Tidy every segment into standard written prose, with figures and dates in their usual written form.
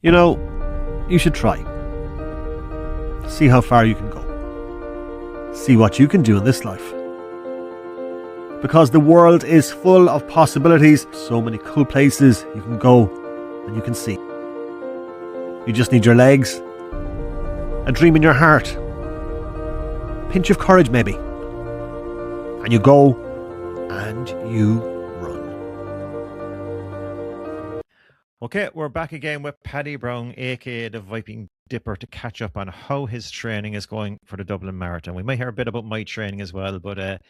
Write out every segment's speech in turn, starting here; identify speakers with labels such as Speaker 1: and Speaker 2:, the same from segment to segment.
Speaker 1: You know, you should try. See how far you can go. See what you can do in this life. Because the world is full of possibilities, so many cool places you can go and you can see. You just need your legs, a dream in your heart, a pinch of courage maybe, and you go and you run.
Speaker 2: Okay, we're back again with Paddy Browne, aka the Viping Dipper, to catch up on how his training is going for the Dublin Marathon. We might hear a bit about my training as well, but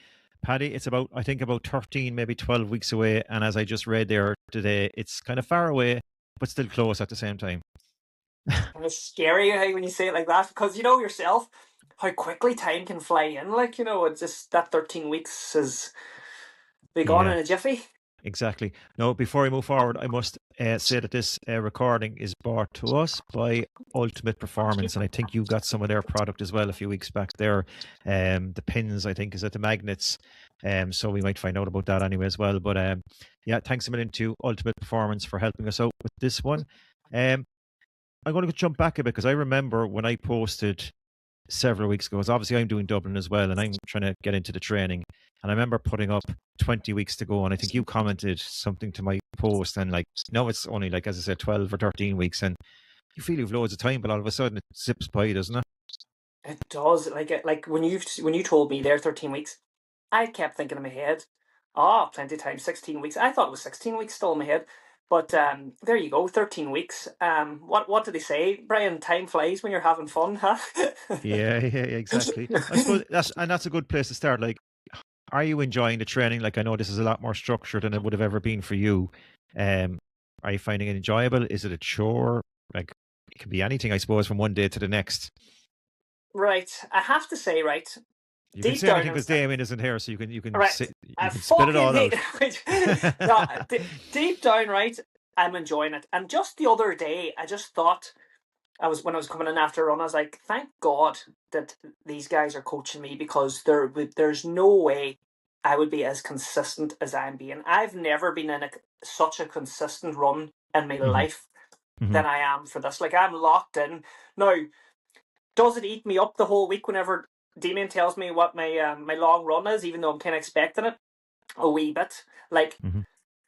Speaker 2: Paddy, it's about, I think, about 13, maybe 12 weeks away. And as I just read there today, it's kind of far away, but still close at the same time.
Speaker 3: And it's scary when you say it like that, because you know yourself how quickly time can fly in. It's just that 13 weeks is be gone in a jiffy.
Speaker 2: Exactly. Now, before I move forward, I must say that this recording is brought to us by Ultimate Performance, and I think you got some of their product as well a few weeks back there. The pins, I think, is it the magnets? So we might find out about that anyway as well. But yeah, thanks a million to Ultimate Performance for helping us out with this one. I'm going to jump back a bit because I remember when I posted several weeks ago, because obviously I'm doing Dublin as well and I'm trying to get into the training, and I remember putting up 20 weeks to go, and I think you commented something to my post and like, no, it's only like, as I said, 12 or 13 weeks, and you feel you've loads of time, but all of a sudden it zips by, doesn't it?
Speaker 3: It does. Like when you told me there 13 weeks, I kept thinking in my head, plenty of time, 16 weeks. I thought it was 16 weeks still in my head. But there you go, 13 weeks. What did they say, Brian? Time flies when you're having fun, huh?
Speaker 2: Yeah, exactly. I suppose that's a good place to start. Like, are you enjoying the training? Like, I know this is a lot more structured than it would have ever been for you. Are you finding it enjoyable? Is it a chore? Like, it can be anything, I suppose, from one day to the next.
Speaker 3: Right. I have to say, right.
Speaker 2: You can say anything because Damien isn't here, so you can
Speaker 3: right.
Speaker 2: spit it all out.
Speaker 3: No, deep down, right, I'm enjoying it. And just the other day, I just thought, when I was coming in after a run, I was like, thank God that these guys are coaching me, because there's no way I would be as consistent as I'm being. I've never been in such a consistent run in my life than I am for this. Like, I'm locked in. Now, does it eat me up the whole week whenever Damien tells me what my my long run is, even though I'm kind of expecting it a wee bit? Like,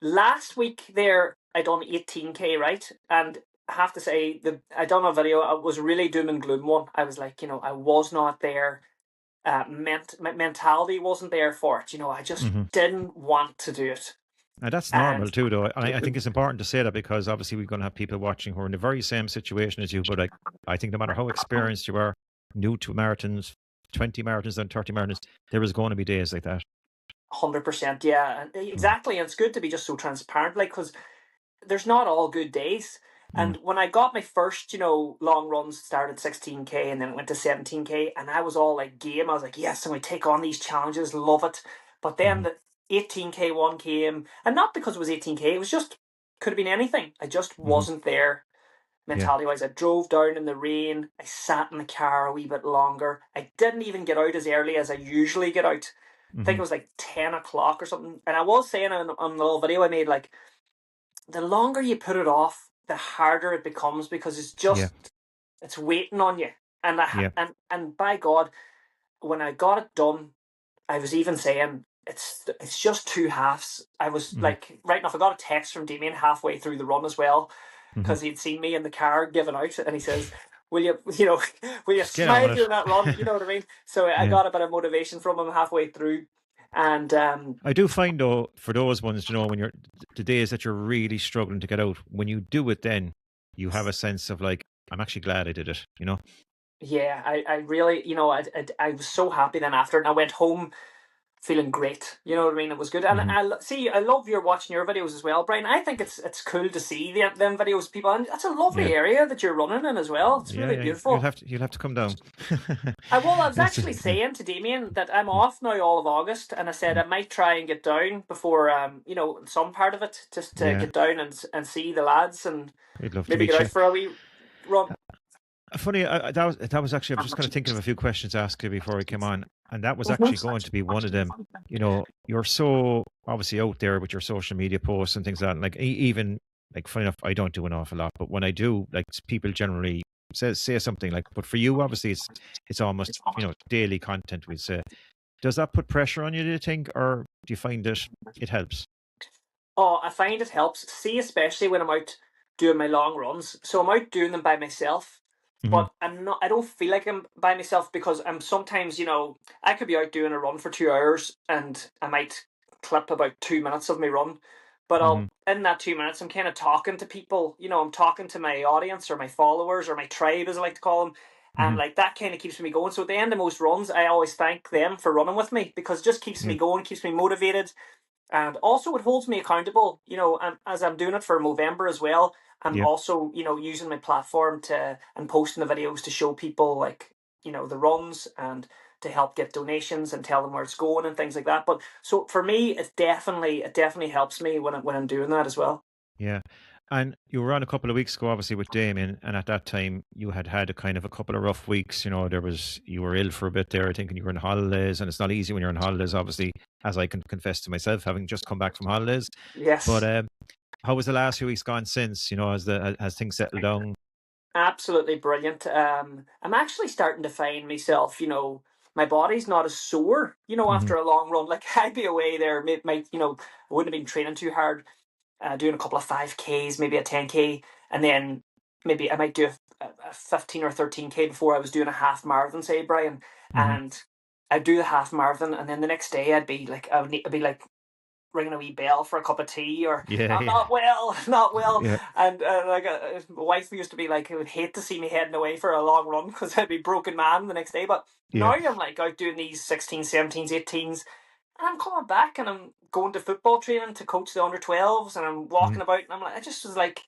Speaker 3: last week there, I done 18k, right? And I have to say, I done a video. I was really doom and gloom one. I was like, I was not there. My mentality wasn't there for it. I just didn't want to do it.
Speaker 2: And that's normal too, though. I think it's important to say that, because obviously we're going to have people watching who are in the very same situation as you. But like, I think no matter how experienced you are, new to marathons, 20 marathons and 30 marathons, there is going to be days like that.
Speaker 3: 100%, yeah, exactly. And it's good to be just so transparent, like, because there's not all good days. And when I got my first, long runs, started 16k and then it went to 17k, and I was all like game. I was like, yes, I'm going to take on these challenges, love it. But then the 18k one came, and not because it was 18k, it was just, could have been anything. I just wasn't there mentality wise. I drove down in the rain. I sat in the car a wee bit longer. I didn't even get out as early as I usually get out. I think it was like 10 o'clock or something. And I was saying on the little video I made, like, the longer you put it off, the harder it becomes, because it's just it's waiting on you. And and by God, when I got it done, I was even saying it's just two halves. I was like, right enough, I got a text from Damien halfway through the run as well, because he'd seen me in the car giving out, and he says, will you smile during that run? You know what I mean? So I got a bit of motivation from him halfway through. And
Speaker 2: I do find, though, for those ones, when you're the days that you're really struggling to get out, when you do it, then you have a sense of like, I'm actually glad I did it,
Speaker 3: Yeah, I really, I was so happy then after, and I went home feeling great. You know what I mean? It was good. And I love your watching your videos as well, Brian. I think it's cool to see them videos, people, and that's a lovely area that you're running in as well. It's really beautiful.
Speaker 2: You'll have to come down.
Speaker 3: I was actually saying to Damien that I'm off now all of August, and I said I might try and get down before some part of it, just to get down and see the lads, and maybe get out for a wee run.
Speaker 2: Funny, that was actually, I was just kind of thinking of a few questions to ask you before we came on, and that was actually going to be one of them. You're so obviously out there with your social media posts and things like that. Like, even like, funny enough, I don't do an awful lot, but when I do, like, people generally say something like, but for you, obviously, it's almost, daily content, we'd say. Does that put pressure on you, do you think, or do you find that it helps?
Speaker 3: Oh, I find it helps. See, especially when I'm out doing my long runs. So I'm out doing them by myself,
Speaker 2: Hmm.
Speaker 3: but I'm not. I don't feel like I'm by myself because I'm sometimes, I could be out doing a run for 2 hours and I might clip about 2 minutes of my run, but
Speaker 2: Hmm.
Speaker 3: I'll in that 2 minutes I'm kind of talking to people. I'm talking to my audience or my followers or my tribe, as I like to call them. And
Speaker 2: Hmm.
Speaker 3: like that kind of keeps me going. So at the end of most runs, I always thank them for running with me because it just keeps
Speaker 2: Yeah.
Speaker 3: me going, keeps me motivated, and also it holds me accountable. As I'm doing it for Movember as well, I'm
Speaker 2: Yeah.
Speaker 3: also using my platform to and posting the videos to show people, like, the runs, and to help get donations and tell them where it's going and things like that. But so for me, it definitely helps me when I'm doing that as well.
Speaker 2: Yeah. And you were on a couple of weeks ago, obviously, with Damien, and at that time you had a kind of a couple of rough weeks. You were ill for a bit there, I think, and you were on holidays, and it's not easy when you're on holidays, obviously, as I can confess to myself, having just come back from holidays. But
Speaker 3: Yes.
Speaker 2: how was the last few weeks gone since? Has things settled down?
Speaker 3: Absolutely brilliant. I'm actually starting to find myself, my body's not as sore,
Speaker 2: Hmm.
Speaker 3: after a long run. Like, I'd be away there, I wouldn't have been training too hard, doing a couple of 5Ks, maybe a 10K, and then maybe I might do a 15 or 13K before I was doing a half marathon, say, Brian.
Speaker 2: Hmm.
Speaker 3: And I'd do the half marathon, and then the next day I'd be like ringing a wee bell for a cup of tea, or
Speaker 2: Yeah.
Speaker 3: I'm
Speaker 2: Yeah.
Speaker 3: not well, not well.
Speaker 2: Yeah.
Speaker 3: And like my wife used to be like, I would hate to see me heading away for a long run because I'd be broken man the next day. But now
Speaker 2: Yeah.
Speaker 3: I'm like out doing these 16s, 17s, 18s, and I'm coming back and I'm going to football training to coach the under 12s, and I'm
Speaker 2: Hmm.
Speaker 3: walking about, and I just was like,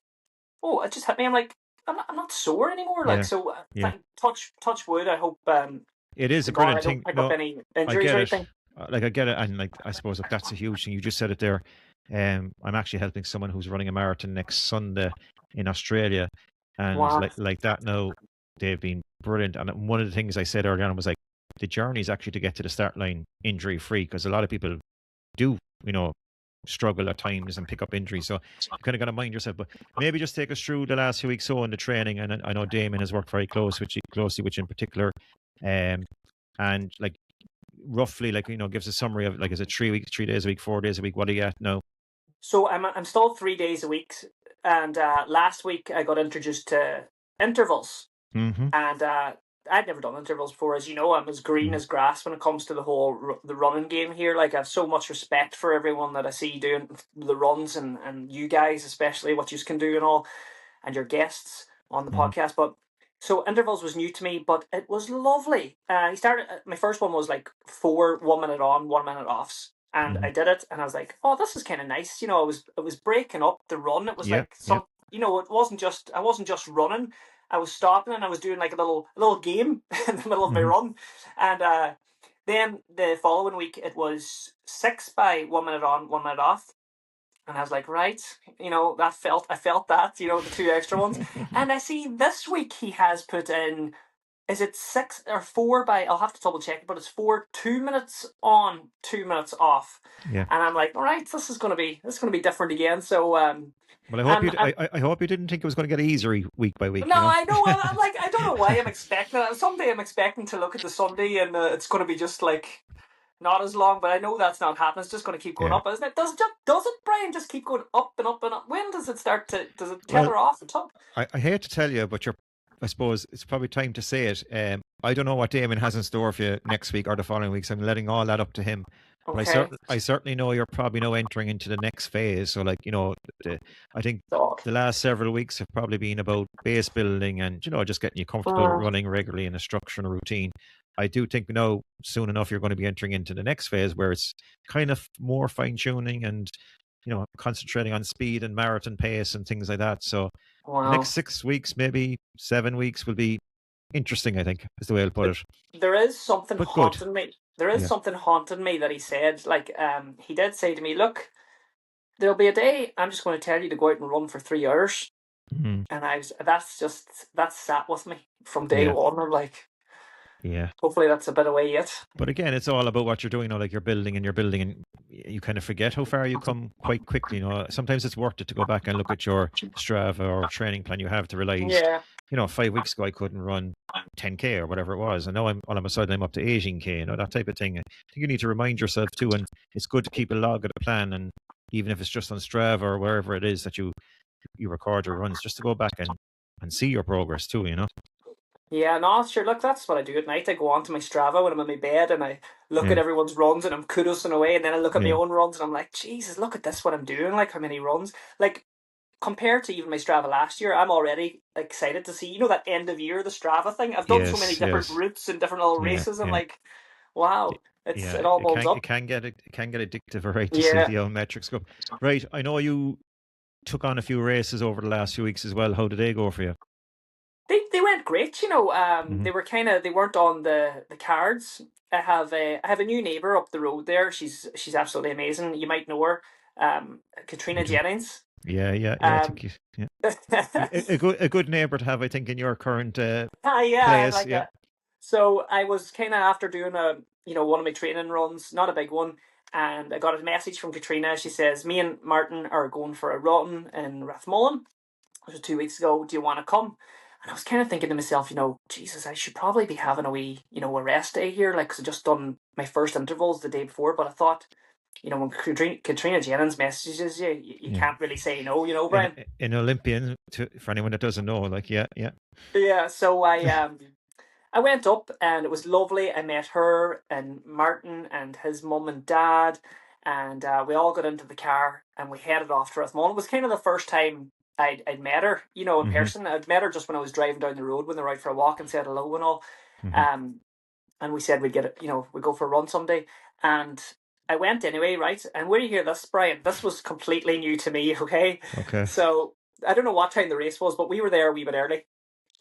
Speaker 3: oh, it just hit me. I'm like, I'm not sore anymore. Like,
Speaker 2: Yeah.
Speaker 3: so
Speaker 2: Yeah.
Speaker 3: touch wood. I hope
Speaker 2: It is
Speaker 3: to
Speaker 2: a
Speaker 3: God I
Speaker 2: brilliant
Speaker 3: don't
Speaker 2: thing.
Speaker 3: pick up
Speaker 2: No,
Speaker 3: any
Speaker 2: I
Speaker 3: injuries or
Speaker 2: get it.
Speaker 3: anything.
Speaker 2: Like, I get it, and, like, I suppose, like, that's a huge thing. You just said it there. I'm actually helping someone who's running a marathon next Sunday in Australia, and
Speaker 3: Wow.
Speaker 2: like that. Now they've been brilliant. And one of the things I said earlier on was, like, the journey is actually to get to the start line injury free, because a lot of people do, you know, struggle at times and pick up injuries. So you kind of got to mind yourself. But maybe just take us through the last few weeks so in the training. And I know Damon has worked very closely with you in particular. Um, and, like, roughly, like, gives a summary of, like, is it 3 weeks, 3 days a week, 4 days a week? What are you at now?
Speaker 3: So I'm still 3 days a week, and last week I got introduced to intervals,
Speaker 2: Mm-hmm.
Speaker 3: and I'd never done intervals before. As you know, I'm as green
Speaker 2: Mm-hmm.
Speaker 3: as grass when it comes to the whole the running game here. Like, I have so much respect for everyone that I see doing the runs, and you guys especially, what you can do and all, and your guests on the
Speaker 2: Mm-hmm.
Speaker 3: podcast. But so intervals was new to me, but it was lovely. He started. My first one was like 4 1 minute on, 1 minute offs, and
Speaker 2: Mm-hmm.
Speaker 3: I did it, and I was like, "Oh, this is kind of nice." I was breaking up the run. It was
Speaker 2: Yeah.
Speaker 3: like
Speaker 2: Yeah.
Speaker 3: it wasn't just running. I was stopping and I was doing like a little game in the middle of my
Speaker 2: Mm-hmm.
Speaker 3: run, and then the following week it was 6 by 1 minute on, 1 minute off, and I was like, right, I felt that, the two extra ones. And I see this week he has put in, is it 6 or 4 by, I'll have to double check, but it's 2 minutes on, 2 minutes off.
Speaker 2: Yeah.
Speaker 3: And I'm like, all right, this is gonna be different again. So
Speaker 2: Well, I hope
Speaker 3: and
Speaker 2: you. I hope you didn't think it was going to get easier week by week.
Speaker 3: no, I know. I'm like, I don't know why I'm expecting it. Someday I'm expecting to look at the Sunday, and it's going to be just like not as long. But I know that's not happening. It's just going to keep going
Speaker 2: Yeah.
Speaker 3: up, isn't it? Does it, Brian? Just keep going up and up and up. When does it start to? Does it
Speaker 2: Well,
Speaker 3: tether off the top?
Speaker 2: I hate to tell you, but I suppose it's probably time to say it. I don't know what Damon has in store for you next week or the following weeks. I'm letting all that up to him. But
Speaker 3: Okay.
Speaker 2: I certainly know you're probably now entering into the next phase. So, like, I think
Speaker 3: So,
Speaker 2: the last several weeks have probably been about base building and, just getting you comfortable
Speaker 3: uh,
Speaker 2: running regularly in a structure and a routine. I do think now soon enough you're going to be entering into the next phase where it's kind of more fine tuning and, concentrating on speed and marathon pace and things like that. So the next
Speaker 3: wow.
Speaker 2: 6 weeks, maybe 7 weeks, will be interesting, I think, is the way I'll put it.
Speaker 3: There is something
Speaker 2: But good.
Speaker 3: haunting me. There is
Speaker 2: Yeah.
Speaker 3: something haunting me that he said. Like, he did say to me, "Look, there'll be a day I'm just going to tell you to go out and run for 3 hours."
Speaker 2: Mhm.
Speaker 3: And that's sat with me from day
Speaker 2: Yeah.
Speaker 3: one. I'm like,
Speaker 2: Yeah.
Speaker 3: hopefully that's a bit away yet.
Speaker 2: But again, it's all about what you're doing. Like you're building and you kind of forget how far you come quite quickly. Sometimes it's worth it to go back and look at your Strava or training plan you have to realize,
Speaker 3: Yeah.
Speaker 2: 5 weeks ago I couldn't run 10K or whatever it was, and now all of a sudden I'm up to 18K. That type of thing. I think you need to remind yourself too, and it's good to keep a log of the plan, and even if it's just on Strava or wherever it is that you record your runs, just to go back and see your progress too.
Speaker 3: Yeah, no, sure. Look, that's what I do at night. I go onto my Strava when I'm in my bed and I look at
Speaker 2: Yeah.
Speaker 3: everyone's runs and I'm kudosing away. And then I look at my
Speaker 2: Yeah.
Speaker 3: own runs and I'm like, Jesus, look at this, what I'm doing. Like, how many runs? Like, compared to even my Strava last year, I'm already excited to see, that end of year, the Strava thing. I've done so many
Speaker 2: Yes.
Speaker 3: different
Speaker 2: Yes.
Speaker 3: routes and different little
Speaker 2: Yeah.
Speaker 3: races. I'm
Speaker 2: Yeah.
Speaker 3: like, wow,
Speaker 2: Yeah.
Speaker 3: it all
Speaker 2: It
Speaker 3: builds
Speaker 2: can
Speaker 3: up.
Speaker 2: it can get addictive, right? To see
Speaker 3: Yeah.
Speaker 2: the old metrics go. Right. I know you took on a few races over the last few weeks as well. How did they go for you?
Speaker 3: They went great,
Speaker 2: Mhm.
Speaker 3: They were they weren't on the cards. I have a new neighbor up the road there. She's absolutely amazing. You might know her, Katrina
Speaker 2: Mhm.
Speaker 3: Jennings.
Speaker 2: Yeah. Yeah. Yeah. I
Speaker 3: Um,
Speaker 2: think a good neighbor to have. I think in your current
Speaker 3: yeah,
Speaker 2: place. Yeah.
Speaker 3: so I was kind of after doing one of my training runs, not a big one, and I got a message from Katrina. She says, "Me and Martin are going for a run in Rathmullen. It was 2 weeks ago. Do you want to come?" And I was kind of thinking to myself, Jesus, I should probably be having a wee, a rest day here, like, 'cause I just done my first intervals the day before. But I thought, when Katrina Jennings messages you, you
Speaker 2: Yeah.
Speaker 3: can't really say no, Brian.
Speaker 2: An Olympian, for anyone that doesn't know, like, yeah.
Speaker 3: Yeah, so I went up and it was lovely. I met her and Martin and his mum and dad, and we all got into the car and we headed off to Rathmullen. It was kind of the first time I'd met her, in
Speaker 2: Mhm.
Speaker 3: person. I'd met her just when I was driving down the road when they were out for a walk and said hello and all.
Speaker 2: Mhm.
Speaker 3: And we said we'd get it, we'd go for a run someday. And I went anyway, right? And where do you hear this, Brian? This was completely new to me, okay?
Speaker 2: Okay.
Speaker 3: So I don't know what time the race was, but we were there a wee bit early.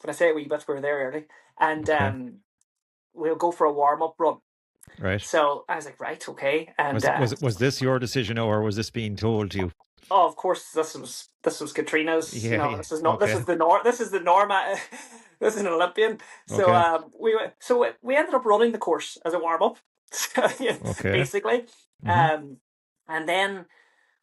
Speaker 3: When I say a wee bit, we were there early. And
Speaker 2: Okay.
Speaker 3: we'll go for a warm-up run.
Speaker 2: Right.
Speaker 3: So I was like, right, okay. And
Speaker 2: Was this your decision or was this being told to you?
Speaker 3: oh, of course, this was Katrina's.
Speaker 2: Yeah. Yeah.
Speaker 3: This is not.
Speaker 2: Okay.
Speaker 3: This is the This is the Norma. This is an Olympian. So
Speaker 2: Okay.
Speaker 3: we ended up running the course as a warm-up,
Speaker 2: Okay.
Speaker 3: basically.
Speaker 2: Mhm.
Speaker 3: And then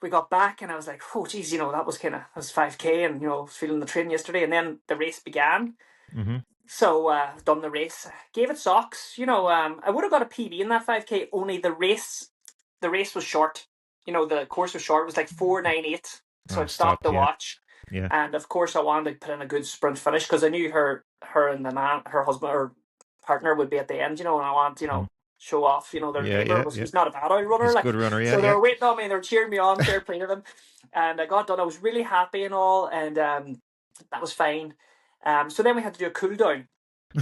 Speaker 3: we got back, and I was like, oh, geez, that was 5K, and I was feeling the train yesterday, and then the race began.
Speaker 2: Mhm.
Speaker 3: So done the race, gave it socks. I would have got a PB in that 5K. Only the race was short. The course was short. It was like 4:98. So
Speaker 2: Oh,
Speaker 3: I stopped the
Speaker 2: yeah.
Speaker 3: watch,
Speaker 2: Yeah.
Speaker 3: and of course I wanted to put in a good sprint finish because I knew her and her husband or partner would be at the end. And I want show off. Their
Speaker 2: Yeah,
Speaker 3: neighbor
Speaker 2: yeah.
Speaker 3: he's not a bad old runner.
Speaker 2: He's a
Speaker 3: Like,
Speaker 2: good runner, yeah,
Speaker 3: so they
Speaker 2: yeah.
Speaker 3: were waiting on me. They were cheering me on, fair play to them. And I got done. I was really happy and all, and that was fine. So then we had to do a cool down.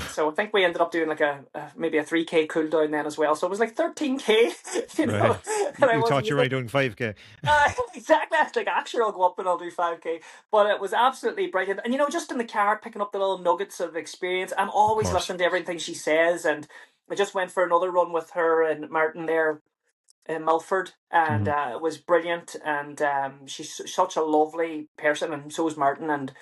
Speaker 3: So I think we ended up doing like maybe a 3K cool down then as well. So it was like 13K,
Speaker 2: Right.
Speaker 3: And
Speaker 2: You thought you were doing 5K.
Speaker 3: Exactly. I was like, actually, I'll go up and I'll do 5K. But it was absolutely brilliant. And just in the car, picking up the little nuggets of experience. I'm always listening to everything she says. And I just went for another run with her and Martin there in Milford, and it was brilliant. And she's such a lovely person, and so is Martin. And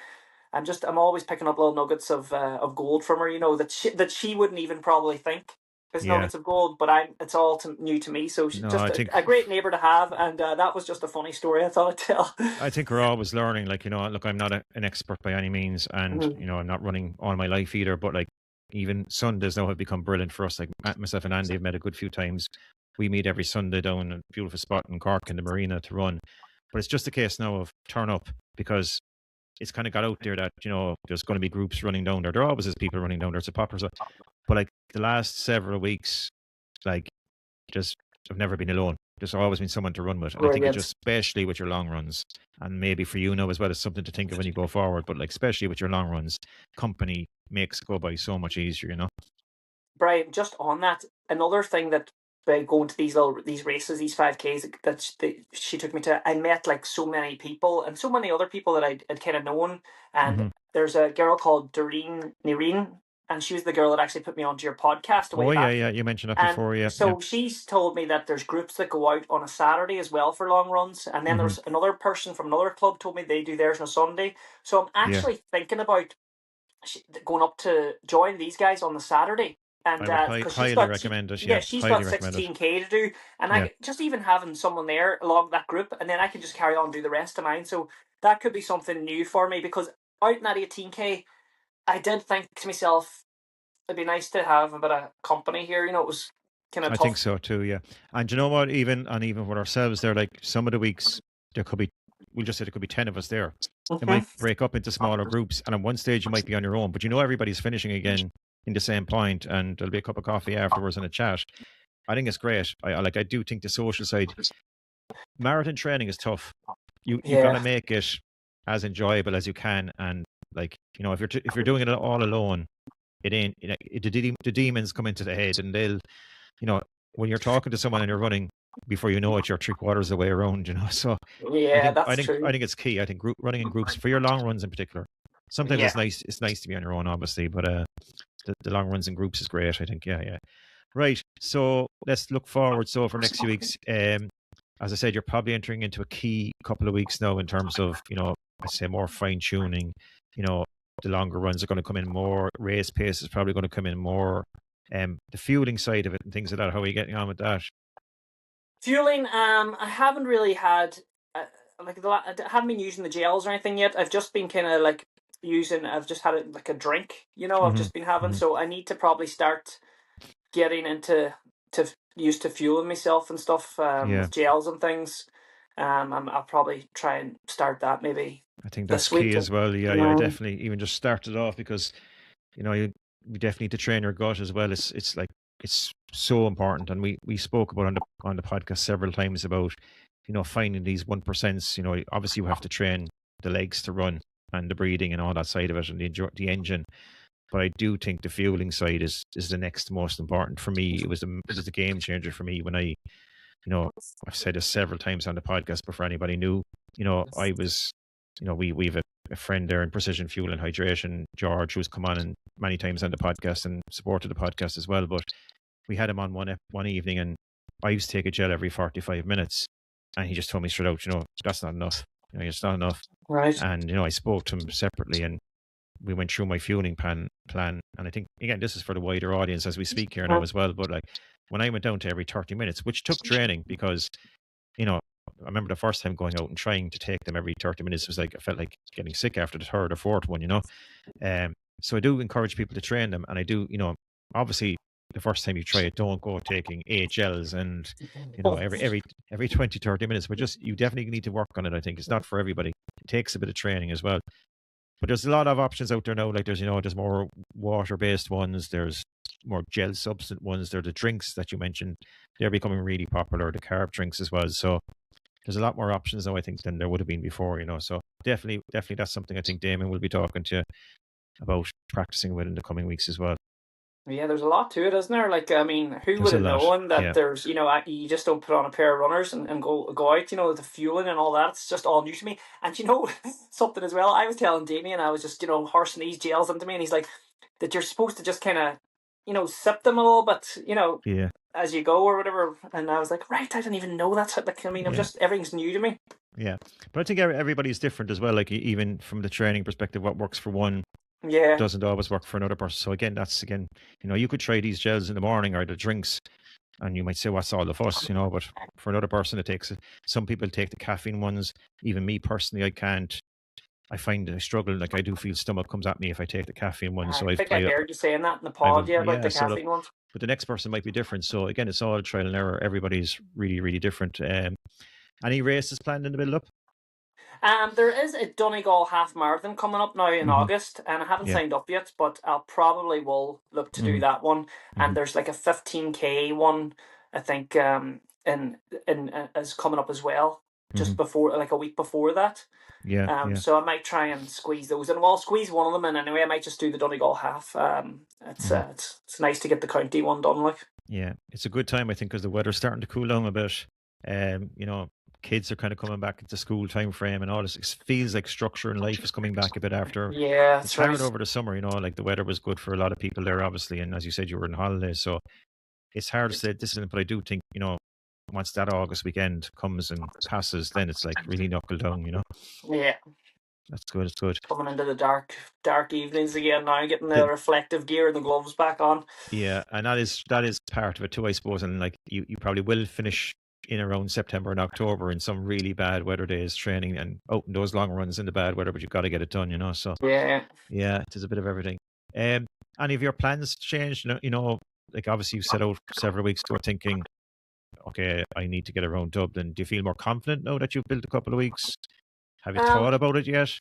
Speaker 3: I'm always picking up little nuggets of gold from her, that she wouldn't even probably think is
Speaker 2: Yeah.
Speaker 3: nuggets of gold, but it's all new to me. So she's
Speaker 2: No,
Speaker 3: just
Speaker 2: I think
Speaker 3: a great neighbor to have, and that was just a funny story I thought I'd tell.
Speaker 2: I think we're always learning. Like, look, I'm not an expert by any means, and I'm not running all my life either. But like, even Sundays now have become brilliant for us. Like myself and Andy have met a good few times. We meet every Sunday down a beautiful spot in Cork in the marina to run. But it's just a case now of turn up, because it's kind of got out there that there's going to be groups running down there. There always is people running down there. It's a popper. But like the last several weeks, like, just I've never been alone. There's always been someone to run with. And I think it's just, especially with your long runs, and maybe for you now as well, it's something to think of when you go forward. But like, especially with your long runs, company makes it go by so much easier.
Speaker 3: Brian, just on that, another thing that by going to these races, these 5Ks that she took me to, I met like so many people and so many other people that I'd kind of known. And there's a girl called Doreen Nereen, and she was the girl that actually put me onto your podcast way back.
Speaker 2: Yeah, you mentioned that before, yeah.
Speaker 3: So she's told me that there's groups that go out on a Saturday as well for long runs, and then there's another person from another club told me they do theirs on a Sunday. So I'm actually thinking about going up to join these guys on the Saturday. And
Speaker 2: I would
Speaker 3: because
Speaker 2: highly recommend it. Yeah,
Speaker 3: she's
Speaker 2: highly
Speaker 3: got
Speaker 2: recommend it.
Speaker 3: 16K to do, and
Speaker 2: Yeah,
Speaker 3: just even having someone there along that group, and then I can just carry on and do the rest of mine. So that could be something new for me, because out in that 18K, I did think to myself, it'd be nice to have a bit of company here. It was kind of
Speaker 2: I think
Speaker 3: tough.
Speaker 2: so too. Yeah, and you know what? Even with ourselves, there, like some of the weeks there could be. We'll just say there could be 10 of us there. It
Speaker 3: Hmm.
Speaker 2: might break up into smaller groups, and at one stage you might be on your own, but everybody's finishing again in the same point, and there'll be a cup of coffee afterwards and a chat. I think it's great. I do think the social side, marathon training is tough. You got to
Speaker 3: Yeah,
Speaker 2: make it as enjoyable as you can, and like if you're doing it all alone, it ain't. The demons come into the head, and they'll you know when you're talking to someone and you're running, before you know it, you're three-quarters of the way around. So I
Speaker 3: yeah,
Speaker 2: think I
Speaker 3: that's
Speaker 2: think I
Speaker 3: true.
Speaker 2: think it's key. I think running in groups for your long runs in particular. Sometimes
Speaker 3: Yeah.
Speaker 2: it's nice. It's nice to be on your own, obviously, but the long runs in groups is great. I think. Yeah, yeah. Right. So let's look forward. So for next few weeks, as I said, you're probably entering into a key couple of weeks now in terms of I say more fine tuning. You know, the longer runs are going to come in more. Race pace is probably going to come in more. The fueling side of it and things like that. How are you getting on with that?
Speaker 3: Fueling, I haven't really had I haven't been using the gels or anything yet. I've just been kind of like using. I've just had it like a drink. I've
Speaker 2: Hmm.
Speaker 3: just been having.
Speaker 2: Hmm.
Speaker 3: So I need to probably start getting into to used to fueling myself and stuff,
Speaker 2: Yeah,
Speaker 3: with gels and things. I'll probably try and start that maybe
Speaker 2: I think that's
Speaker 3: this week.
Speaker 2: key as well. Yeah, yeah,
Speaker 3: Um,
Speaker 2: definitely. Even just start it off because you definitely need to train your gut as well. It's like it's so important, and we spoke about on the podcast several times about finding these 1%. Obviously you have to train the legs to run and the breathing and all that side of it and the engine. But I do think the fueling side is the next most important for me. It was a game changer for me when I've said this several times on the podcast before anybody knew. I was, we have a friend there in Precision Fuel and Hydration, George, who's come on and many times on the podcast and supported the podcast as well. But we had him on one evening, and I used to take a gel every 45 minutes, and he just told me straight out, that's not enough. It's not enough.
Speaker 3: right.
Speaker 2: And I spoke to him separately, and we went through my fueling plan. And I think again, this is for the wider audience as we speak here now as well. But like when I went down to every 30 minutes, which took training because you know, I remember the first time going out and trying to take them every 30 minutes was like, I felt like getting sick after the third or fourth one. Um, so I do encourage people to train them. And I do, obviously the first time you try it, don't go taking 8 gels and, every 20, 30 minutes, but just, you definitely need to work on it. I think it's not for everybody. It takes a bit of training as well. But there's a lot of options out there now. Like there's more water-based ones. There's more gel substance ones. There are the drinks that you mentioned. They're becoming really popular. The carb drinks as well. So there's a lot more options now, I think, than there would have been before. So definitely that's something I think Damon will be talking to you about practicing with in the coming weeks as well.
Speaker 3: Yeah, there's a lot to it, isn't there? Like, I mean, who
Speaker 2: There's
Speaker 3: would
Speaker 2: a
Speaker 3: have
Speaker 2: lot.
Speaker 3: known that
Speaker 2: Yeah.
Speaker 3: there's, you just don't put on a pair of runners and go out, the fueling and all that. It's just all new to me. And something as well, I was telling Damien, I was just, horsing these gels into me, and he's like, that you're supposed to just kind of, sip them a little bit,
Speaker 2: Yeah.
Speaker 3: as you go or whatever. And I was like, right, I didn't even know that. Like, I mean,
Speaker 2: Yeah.
Speaker 3: everything's new to me.
Speaker 2: Yeah. But I think everybody's different as well. Like even from the training perspective, what works for one
Speaker 3: Yeah.
Speaker 2: doesn't always work for another person. So again, you could try these gels in the morning or the drinks, and you might say, "What's all the fuss?" But for another person, it takes it. Some people take the caffeine ones. Even me personally, I can't. I find I struggle. Like I do feel stomach comes at me if I take the caffeine one.
Speaker 3: I
Speaker 2: So
Speaker 3: think I heard you saying that in the
Speaker 2: I
Speaker 3: pod,
Speaker 2: will,
Speaker 3: yeah, about
Speaker 2: yeah.
Speaker 3: the
Speaker 2: So look,
Speaker 3: caffeine ones.
Speaker 2: but the next person might be different. So again, it's all trial and error. Everybody's really, really different. Any races planned in the build up?
Speaker 3: There is a Donegal half marathon coming up now in
Speaker 2: Mm-hmm.
Speaker 3: August, and I haven't
Speaker 2: Yeah.
Speaker 3: signed up yet, but I'll probably will look to do
Speaker 2: Mm-hmm.
Speaker 3: that one.
Speaker 2: Mm-hmm.
Speaker 3: And there's like a 15K one, I think, in is coming up as well,
Speaker 2: Mm-hmm.
Speaker 3: just before, like a week before that.
Speaker 2: Yeah. Yeah.
Speaker 3: So I might try and squeeze those in. Well, I'll squeeze one of them in anyway. I might just do the Donegal half.
Speaker 2: Mm-hmm.
Speaker 3: It's nice to get the county one done, like.
Speaker 2: Yeah, it's a good time, I think, because the weather's starting to cool down a bit. Kids are kind of coming back into school time frame and all this. It feels like structure in life is coming back a bit after.
Speaker 3: Yeah,
Speaker 2: It's
Speaker 3: that's
Speaker 2: hard
Speaker 3: right.
Speaker 2: over the summer, like the weather was good for a lot of people there, obviously. And as you said, you were on holidays. So it's hard to say discipline, but I do think, once that August weekend comes and passes, then it's like really knuckle down.
Speaker 3: Yeah.
Speaker 2: That's good. It's good.
Speaker 3: Coming into the dark evenings again now, getting the
Speaker 2: The,
Speaker 3: reflective gear and the gloves back on.
Speaker 2: yeah, and that is part of it too, I suppose. And like you probably will finish in around September and October in some really bad weather days training and out in those long runs in the bad weather, but you've got to get it done, So
Speaker 3: Yeah.
Speaker 2: yeah, it is a bit of everything. Any of your plans changed? Like obviously you set out several weeks ago thinking, okay, I need to get around Dublin. Do you feel more confident now that you've built a couple of weeks? Have you
Speaker 3: Um,
Speaker 2: thought about it yet?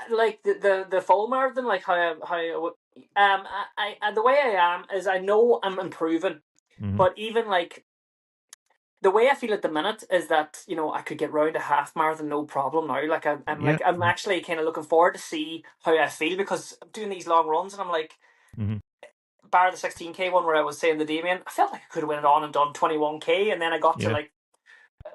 Speaker 3: like the full marathon, like I the way I am is I know I'm improving,
Speaker 2: Mm-hmm.
Speaker 3: but even like the way I feel at the minute is that I could get round a half marathon no problem now. Like
Speaker 2: Yeah.
Speaker 3: I'm actually kind of looking forward to see how I feel, because I'm doing these long runs and I'm like,
Speaker 2: Mm-hmm.
Speaker 3: bar the 16K one where I was saying the Damien, I felt like I could have went on and done 21K, and then I got to
Speaker 2: Yeah.
Speaker 3: like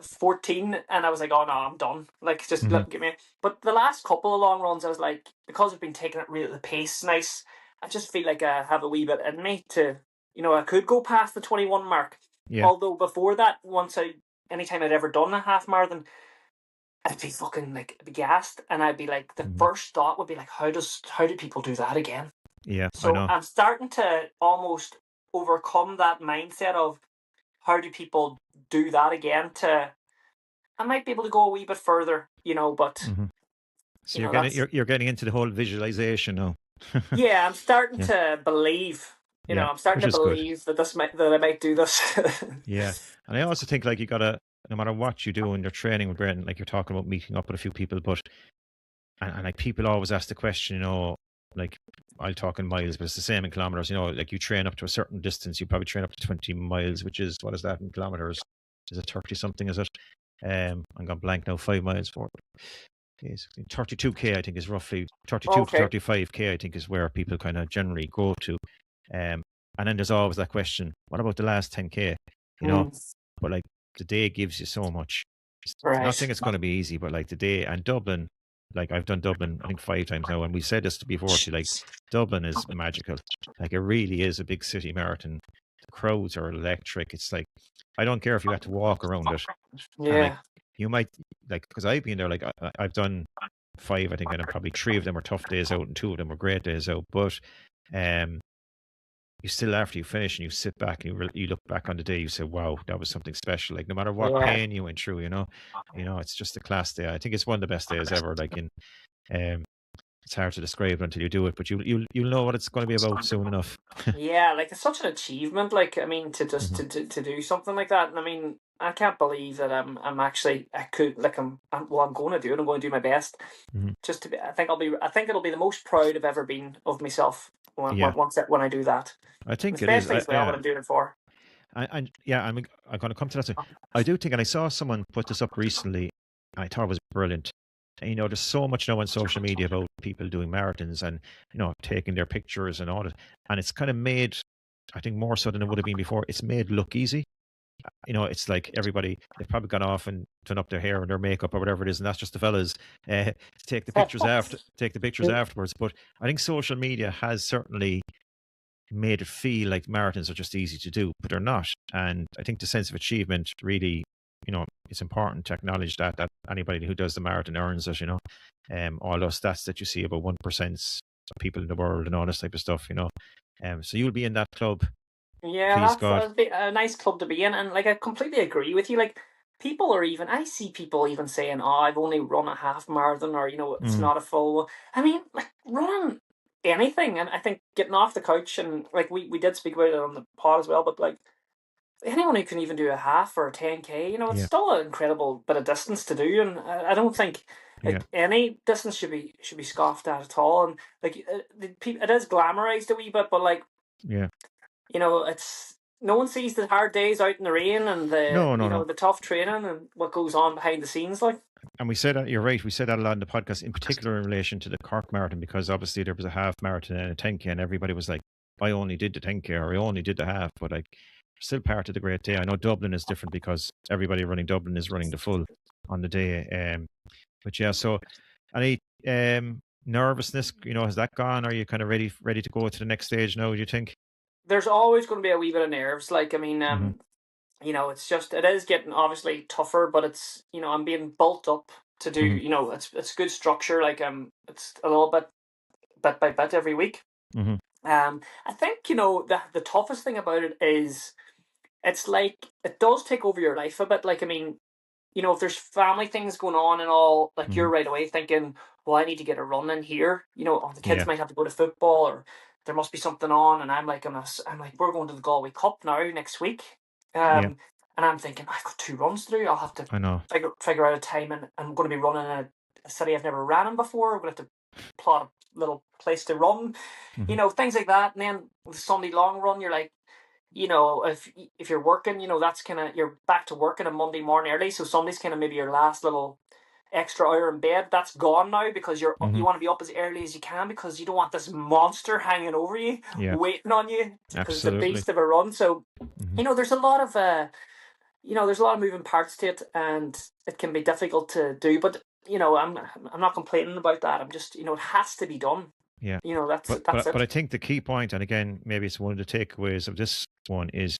Speaker 3: 14 and I was like, oh no, I'm done. Like, just
Speaker 2: Mm-hmm.
Speaker 3: get me. But the last couple of long runs, I was like, because I've been taking it really, the pace nice, I just feel like I have a wee bit in me to, I could go past the 21 mark.
Speaker 2: Yeah.
Speaker 3: Although before that, anytime I'd ever done a half marathon, I'd be fucking like be gassed, and I'd be like, the first thought would be like, how do people do that again?
Speaker 2: Yeah, I
Speaker 3: So
Speaker 2: know.
Speaker 3: I'm starting to almost overcome that mindset of how do people do that again. I might be able to go a wee bit further, but
Speaker 2: So you're getting into the whole visualization now.
Speaker 3: yeah, I'm starting
Speaker 2: Yeah.
Speaker 3: to believe.
Speaker 2: Yeah,
Speaker 3: I'm starting
Speaker 2: which
Speaker 3: to
Speaker 2: is good.
Speaker 3: believe that I might do this.
Speaker 2: Yeah, and I also think like you gotta, no matter what you do in your training with Brendan, like you're talking about meeting up with a few people, but and like people always ask the question, like I'll talk in miles, but it's the same in kilometers. Like you train up to a certain distance, you probably train up to 20 miles, which is, what is that in kilometers? Is it 30 something? Is it? I'm gone blank now. 5 miles for 32k, I think, is roughly 32 to
Speaker 3: Okay.
Speaker 2: 35k. I think is where people kind of generally go to. And then there's always that question: what about the last 10k? But like the day gives you so much.
Speaker 3: Right.
Speaker 2: Not saying it's going to be easy, but like the day and Dublin, like I've done Dublin, I think 5 times now, and we said this before to like Dublin is magical. Like it really is a big city marathon. The crowds are electric. It's like I don't care if you have to walk around it, and like
Speaker 3: Yeah.
Speaker 2: you might like because I've been there. Like I've done 5, I think, and probably 3 of them were tough days out, and 2 of them were great days out. But you still, after you finish and you sit back and you look back on the day, you say, wow, that was something special. Like no matter what pain you went through, it's just a class day. I think it's one of the best days ever. Like it's hard to describe until you do it, but you'll know what it's going to be about soon enough.
Speaker 3: Yeah, like it's such an achievement. Like, I mean, to just to do something like that, and I mean, I can't believe that I'm actually I could like I'm going to do it. I'm going to do my best. Just to be, I think it'll be the most proud I've ever been of myself when I do that.
Speaker 2: I think
Speaker 3: and
Speaker 2: it is.
Speaker 3: especially as well what I'm doing it for.
Speaker 2: And yeah, I'm going to come to that soon. I do think, and I saw someone put this up recently, and I thought it was brilliant. And, there's so much now on social media about people doing marathons and, taking their pictures and all that. And it's kind of made, I think more so than it would have been before, it's made look easy. It's like everybody, they've probably gone off and done up their hair and their makeup or whatever it is, and that's just the fellas to take the pictures afterwards. But I think social media has certainly made it feel like marathons are just easy to do, but they're not. And I think the sense of achievement really, it's important to acknowledge that anybody who does the marathon earns it, all those stats that you see about 1% of people in the world and all this type of stuff, so you'll be in that club.
Speaker 3: Yeah, that'd be a nice club to be in, and like I completely agree with you. Like I see people even saying, "Oh, I've only run a half marathon," or it's not a full. I mean, like running anything, and I think getting off the couch and like we did speak about it on the pod as well, but like anyone who can even do a half or a 10K, it's still an incredible bit of distance to do, and I don't think any distance should be scoffed at all. And like it is glamorized a wee bit, but like it's no one sees the hard days out in the rain and the the tough training and what goes on behind the scenes, like.
Speaker 2: And we said that, you're right, we said that a lot in the podcast, in particular in relation to the Cork Marathon, because obviously there was a half marathon and a 10K, and everybody was like, I only did the 10K or I only did the half, but like still part of the great day. I know Dublin is different because everybody running Dublin is running the full on the day. But yeah, so any nervousness, has that gone? Are you kind of ready to go to the next stage now, do you think?
Speaker 3: There's always going to be a wee bit of nerves. Like, I mean, it's just, it is getting obviously tougher, but it's, I'm being built up to do. You know, it's good structure. Like it's a little bit by bit every week. I think, you know, the toughest thing about it is it's like it does take over your life a bit. Like, I mean, you know, if there's family things going on and all, like you're right away thinking, well, I need to get a run in here. You know, the kids might have to go to football, or there must be something on, and I'm like, we're going to the Galway Cup now next week. And I'm thinking, I've got 2 runs to do. I'll have to figure out a time, and I'm going to be running in a city I've never ran in before. I'm going to have to plot a little place to run, you know, things like that. And then with the Sunday long run, you're like, you know, if you're working, you know, that's kind of, you're back to work on a Monday morning early, so Sunday's kind of maybe your last little extra hour in bed. That's gone now, because you want to be up as early as you can, because you don't want this monster hanging over you, waiting on you, because it's a beast of a run. So you know, there's a lot of moving parts to it, and it can be difficult to do, but you know, I'm not complaining about that. I'm just, you know, it has to be done.
Speaker 2: Yeah,
Speaker 3: you know, that's it.
Speaker 2: But I think the key point, and again, maybe it's one of the takeaways of this one, is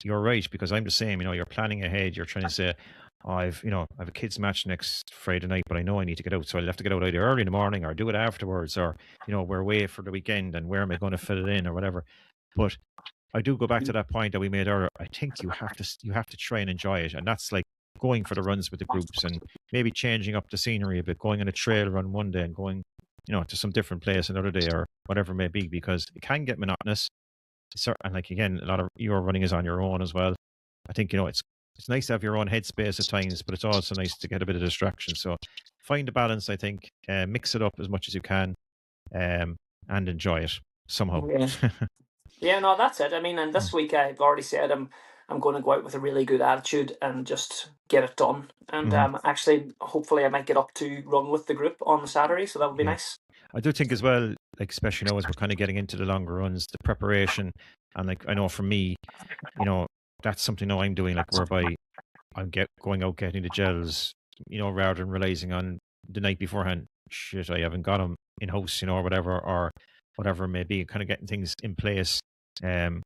Speaker 2: you're right, because I'm the same. You know, you're planning ahead. You're trying to say, I've a kids match next Friday night, but I know I need to get out, so I'll have to get out either early in the morning or do it afterwards, or you know, we're away for the weekend, and where am I going to fit it in, or whatever. But I do go back to that point that we made earlier. I think you have to try and enjoy it, and that's like going for the runs with the groups, and maybe changing up the scenery a bit, going on a trail run one day and going, you know, to some different place another day, or whatever it may be, because it can get monotonous. And like, again, a lot of your running is on your own as well. I think, you know, it's nice to have your own headspace at times, but it's also nice to get a bit of distraction. So find a balance, I think. Mix it up as much as you can, and enjoy it somehow.
Speaker 3: Yeah, no, that's it. I mean, and this week I've already said I'm going to go out with a really good attitude and just get it done. And actually, hopefully, I might get up to run with the group on Saturday, so that would be nice.
Speaker 2: I do think as well, like, especially now as we're kind of getting into the longer runs, the preparation, and like, I know for me, you know, that's something now I'm doing, like, whereby I'm going out getting the gels, you know, rather than relying on the night beforehand. Shit, I haven't got them in house, you know, or whatever it may be. Kind of getting things in place, you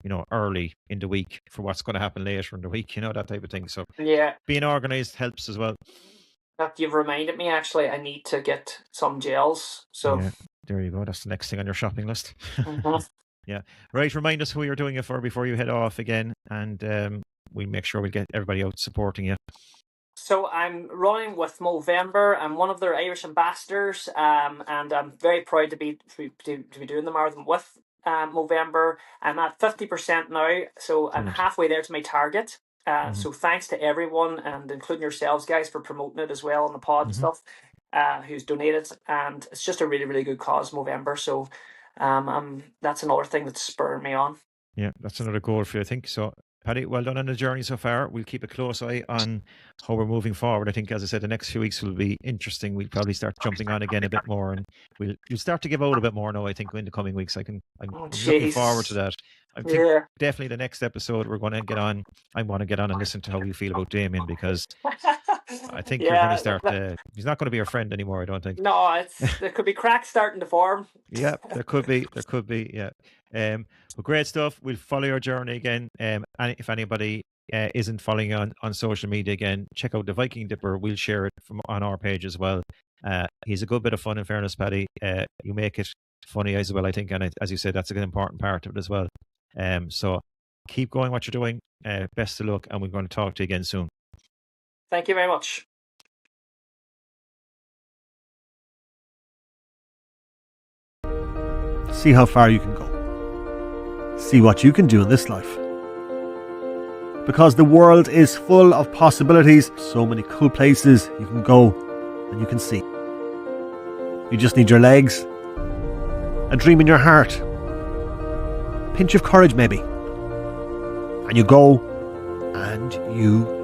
Speaker 2: know, early in the week for what's going to happen later in the week, you know, that type of thing. So being organized helps as well.
Speaker 3: That you've reminded me, actually, I need to get some gels. So
Speaker 2: there you go. That's the next thing on your shopping list. Yeah. Right. Remind us who you're doing it for before you head off again, and we'll make sure we'll get everybody out supporting you.
Speaker 3: So I'm running with Movember. I'm one of their Irish ambassadors, and I'm very proud to be doing the marathon with Movember. I'm at 50% now, so I'm halfway there to my target. So thanks to everyone, and including yourselves, guys, for promoting it as well on the pod and stuff, who's donated. And it's just a really, really good cause, Movember. So that's another thing that's spurring me on.
Speaker 2: Yeah, that's another goal for you, I think. So, Paddy, well done on the journey so far. We'll keep a close eye on how we're moving forward. I think, as I said, the next few weeks will be interesting. We'll probably start jumping on again a bit more, and we'll start to give out a bit more now, I think, in the coming weeks. I'm looking forward to that. I think definitely the next episode we're going to get on, I want to get on and listen to how you feel about Damien, because I think you're going to start, he's not going to be your friend anymore, I don't think.
Speaker 3: No, there could be cracks starting to form.
Speaker 2: Yeah, there could be, yeah. Well, great stuff. We'll follow your journey again. And if anybody isn't following you on social media again, check out the Viking Dipper. We'll share it on our page as well. He's a good bit of fun, in fairness, Paddy. You make it funny as well, I think, and as you said, that's an important part of it as well. So keep going what you're doing. Best of luck, and we're going to talk to you again soon.
Speaker 3: Thank you very much.
Speaker 1: See how far you can go. See what you can do in this life. Because the world is full of possibilities, so many cool places you can go and you can see. You just need your legs, a dream in your heart, a pinch of courage maybe, and you go and you